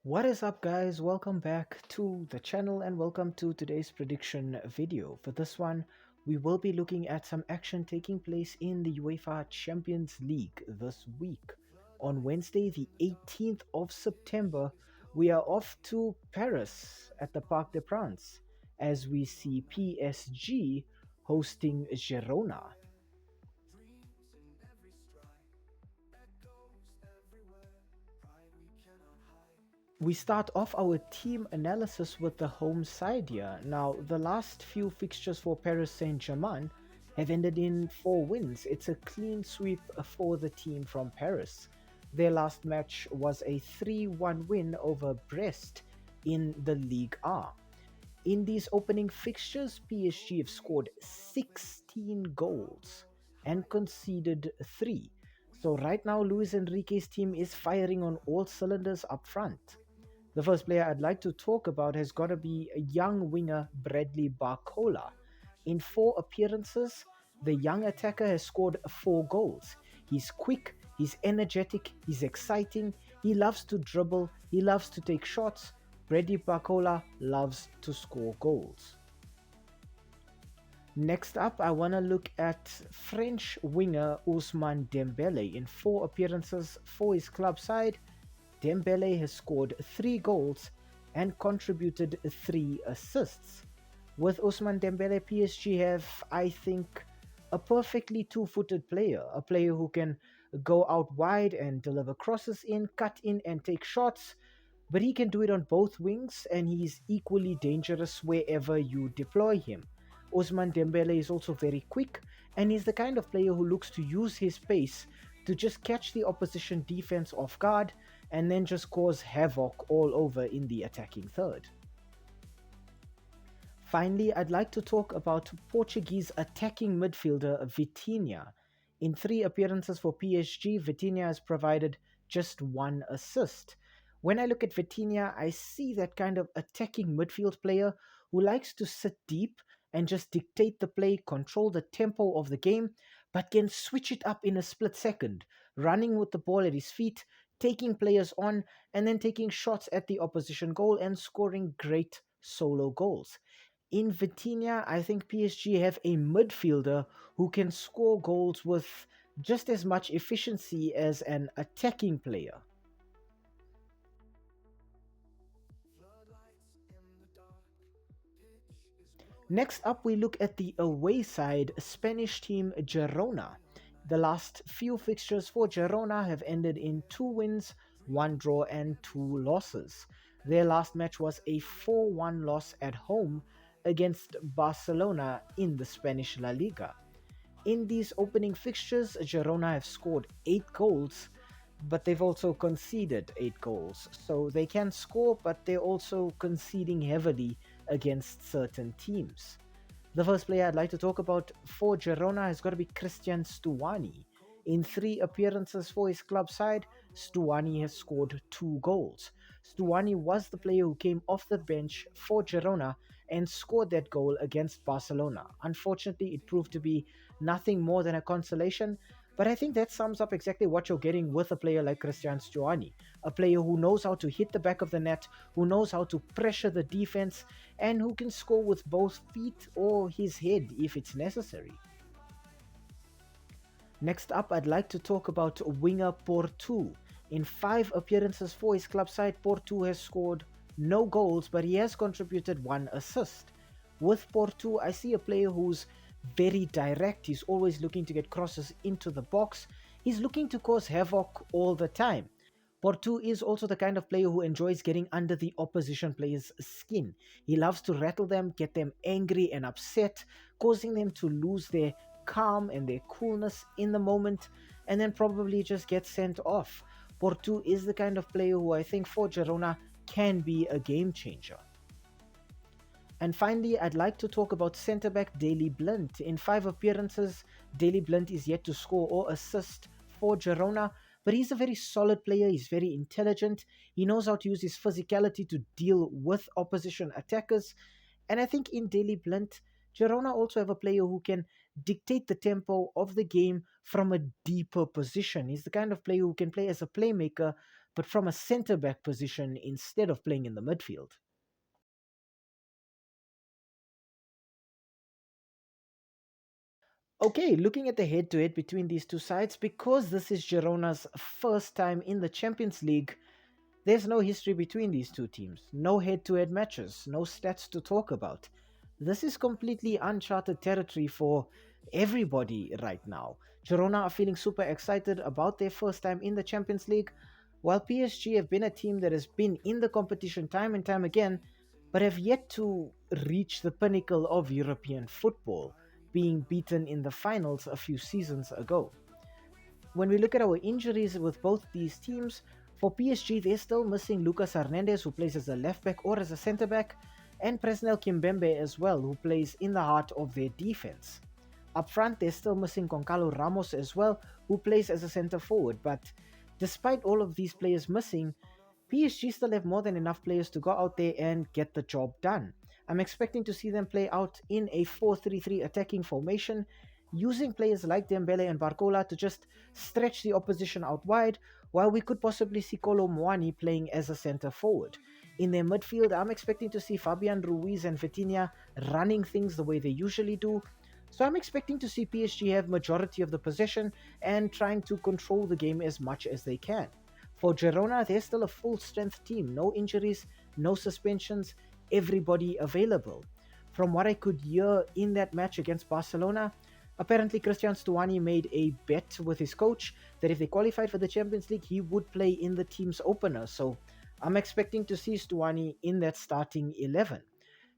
What is up, guys? Welcome back to the channel and welcome to today's prediction video. For this one, we will be looking at some action taking place in the UEFA Champions League this week. On Wednesday, the 18th of September, we are off to Paris at the Parc de France as we see PSG hosting Girona. We start off our team analysis with the home side here. Now, the last few fixtures for Paris Saint-Germain have ended in 4 wins. It's a clean sweep for the team from Paris. Their last match was a 3-1 win over Brest in the Ligue A. In these opening fixtures, PSG have scored 16 goals and conceded 3. So right now, Luis Enrique's team is firing on all cylinders up front. The first player I'd like to talk about has got to be a young winger Bradley Barcola. In 4 appearances, the young attacker has scored 4 goals. He's quick, he's energetic, he's exciting, he loves to dribble, he loves to take shots. Bradley Barcola loves to score goals. Next up, I want to look at French winger Ousmane Dembele. In 4 appearances for his club side, Dembele has scored 3 goals and contributed 3 assists. With Ousmane Dembele, PSG have, I think, a perfectly two-footed player, a player who can go out wide and deliver crosses in, cut in and take shots, but he can do it on both wings and he's equally dangerous wherever you deploy him. Ousmane Dembele is also very quick and he's the kind of player who looks to use his pace to just catch the opposition defense off guard and then just cause havoc all over in the attacking third. Finally, I'd like to talk about Portuguese attacking midfielder Vitinha. In 3 appearances for PSG, Vitinha has provided just 1 assist. When I look at Vitinha, I see that kind of attacking midfield player who likes to sit deep and just dictate the play, control the tempo of the game, but can switch it up in a split second, running with the ball at his feet, taking players on, and then taking shots at the opposition goal and scoring great solo goals. In Vitinha, I think PSG have a midfielder who can score goals with just as much efficiency as an attacking player. Next up, we look at the away side, Spanish team Girona. The last few fixtures for Girona have ended in 2 wins, 1 draw, and 2 losses. Their last match was a 4-1 loss at home against Barcelona in the Spanish La Liga. In these opening fixtures, Girona have scored 8 goals, but they've also conceded 8 goals. So they can score, but they're also conceding heavily against certain teams. The first player I'd like to talk about for Girona has got to be Christian Stuani. In 3 appearances for his club side, Stuani has scored 2 goals. Stuani was the player who came off the bench for Girona and scored that goal against Barcelona. Unfortunately, it proved to be nothing more than a consolation, but I think that sums up exactly what you're getting with a player like Christian Stuani, a player who knows how to hit the back of the net, who knows how to pressure the defense, and who can score with both feet or his head if it's necessary. Next up, I'd like to talk about winger Porto. In 5 appearances for his club side, Porto has scored no goals, but he has contributed 1 assist. With Porto, I see a player who's very direct. He's always looking to get crosses into the box. He's looking to cause havoc all the time. Porto is also the kind of player who enjoys getting under the opposition player's skin. He loves to rattle them, get them angry and upset, causing them to lose their calm and their coolness in the moment, and then probably just get sent off. Porto is the kind of player who I think for Girona can be a game changer. And finally, I'd like to talk about centre-back Daley Blind. In 5 appearances, Daley Blind is yet to score or assist for Girona, but he's a very solid player. He's very intelligent. He knows how to use his physicality to deal with opposition attackers. And I think in Daley Blind, Girona also have a player who can dictate the tempo of the game from a deeper position. He's the kind of player who can play as a playmaker, but from a centre back position instead of playing in the midfield. Okay, looking at the head to head between these two sides, because this is Girona's first time in the Champions League, there's no history between these two teams, no head to head matches, no stats to talk about. This is completely uncharted territory for everybody right now. Girona are feeling super excited about their first time in the Champions League, while PSG have been a team that has been in the competition time and time again, but have yet to reach the pinnacle of European football, being beaten in the finals a few seasons ago. When we look at our injuries with both these teams, for PSG, they're still missing Lucas Hernandez, who plays as a left back or as a centre back, and Presnel Kimbembe as well, who plays in the heart of their defense. Up front, they're still missing Goncalo Ramos as well, who plays as a centre forward. But despite all of these players missing, PSG still have more than enough players to go out there and get the job done. I'm expecting to see them play out in a 4-3-3 attacking formation, using players like Dembele and Barcola to just stretch the opposition out wide, while we could possibly see Kolo Muani playing as a centre forward. In their midfield, I'm expecting to see Fabian Ruiz and Vitinha running things the way they usually do. So I'm expecting to see PSG have majority of the possession and trying to control the game as much as they can. For Girona, they're still a full-strength team. No injuries, no suspensions, everybody available. From what I could hear in that match against Barcelona, apparently Christian Stuani made a bet with his coach that if they qualified for the Champions League, he would play in the team's opener. So I'm expecting to see Stuani in that starting 11.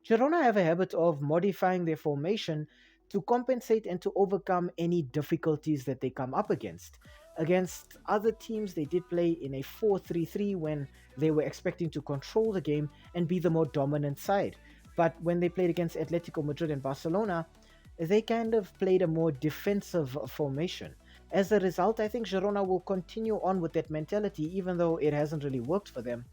Girona have a habit of modifying their formation to compensate and to overcome any difficulties that they come up against. Against other teams, they did play in a 4-3-3 when they were expecting to control the game and be the more dominant side. But when they played against Atletico Madrid and Barcelona, they kind of played a more defensive formation. As a result, I think Girona will continue on with that mentality, even though it hasn't really worked for them.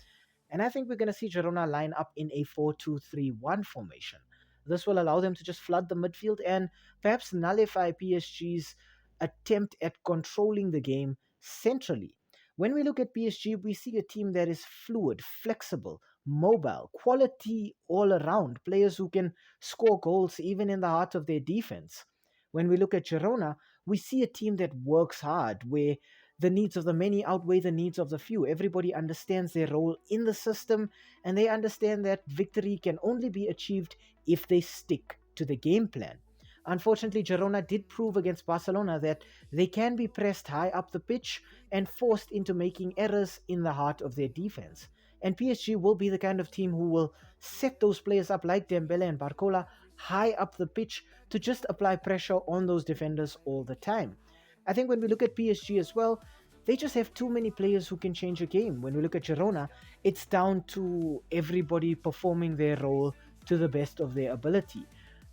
And I think we're going to see Girona line up in a 4-2-3-1 formation. This will allow them to just flood the midfield and perhaps nullify PSG's attempt at controlling the game centrally. When we look at PSG, we see a team that is fluid, flexible, mobile, quality all around, players who can score goals even in the heart of their defense. When we look at Girona, we see a team that works hard, where the needs of the many outweigh the needs of the few. Everybody understands their role in the system, and they understand that victory can only be achieved if they stick to the game plan. Unfortunately, Girona did prove against Barcelona that they can be pressed high up the pitch and forced into making errors in the heart of their defense. And PSG will be the kind of team who will set those players up like Dembele and Barcola high up the pitch to just apply pressure on those defenders all the time. I think when we look at PSG as well, they just have too many players who can change a game. When we look at Girona, it's down to everybody performing their role to the best of their ability.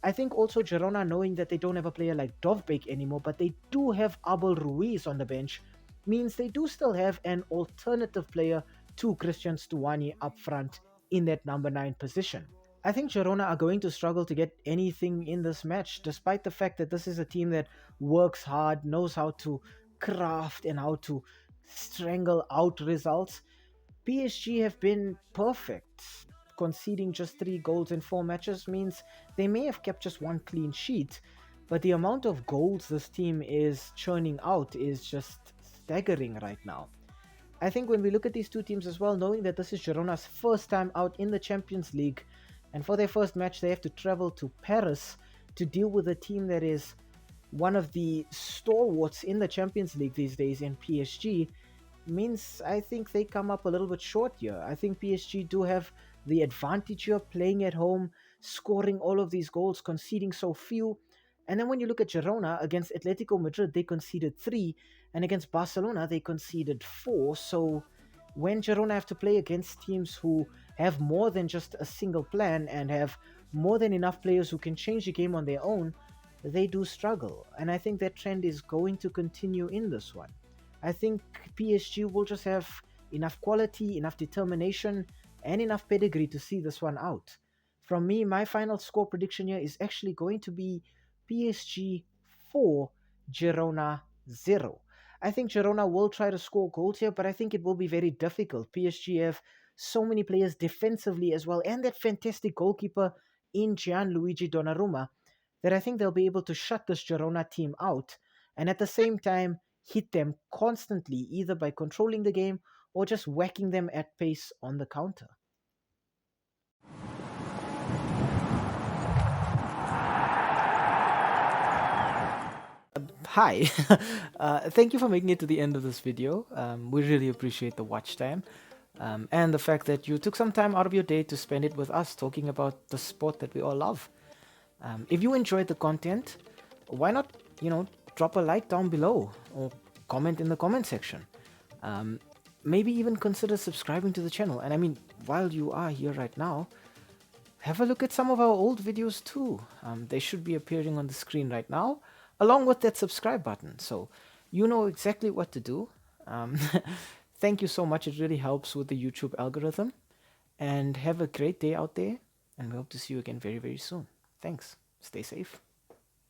I think also Girona, knowing that they don't have a player like Dovbek anymore, but they do have Abel Ruiz on the bench, means they do still have an alternative player to Christian Stuani up front in that number 9 position. I think Girona are going to struggle to get anything in this match, despite the fact that this is a team that works hard, knows how to craft and how to strangle out results. PSG have been perfect. Conceding just 3 goals in 4 matches means they may have kept just 1 clean sheet, but the amount of goals this team is churning out is just staggering right now. I think when we look at these two teams as well, knowing that this is Girona's first time out in the Champions League, and for their first match they have to travel to Paris to deal with a team that is one of the stalwarts in the Champions League these days in PSG, means I think they come up a little bit short here. I think PSG do have the advantage here, playing at home, scoring all of these goals, conceding so few. And then when you look at Girona, against Atletico Madrid, they conceded 3, and against Barcelona, they conceded 4. So when Girona have to play against teams who have more than just a single plan and have more than enough players who can change the game on their own, they do struggle. And I think that trend is going to continue in this one. I think PSG will just have enough quality, enough determination, and enough pedigree to see this one out. From me, my final score prediction here is actually going to be PSG 4, Girona 0. I think Girona will try to score goals here, but I think it will be very difficult. PSG have so many players defensively as well, and that fantastic goalkeeper in Gianluigi Donnarumma, that I think they'll be able to shut this Girona team out and at the same time hit them constantly, either by controlling the game or just whacking them at pace on the counter. Hi, thank you for making it to the end of this video. We really appreciate the watch time and the fact that you took some time out of your day to spend it with us talking about the sport that we all love. If you enjoyed the content, why not, drop a like down below or comment in the comment section. Um, Maybe even consider subscribing to the channel. And I mean, while you are here right now, have a look at some of our old videos too. They should be appearing on the screen right now, along with that subscribe button. So you know exactly what to do. Um, Thank you so much. It really helps with the YouTube algorithm. And have a great day out there. And we hope to see you again very, very soon. Thanks. Stay safe.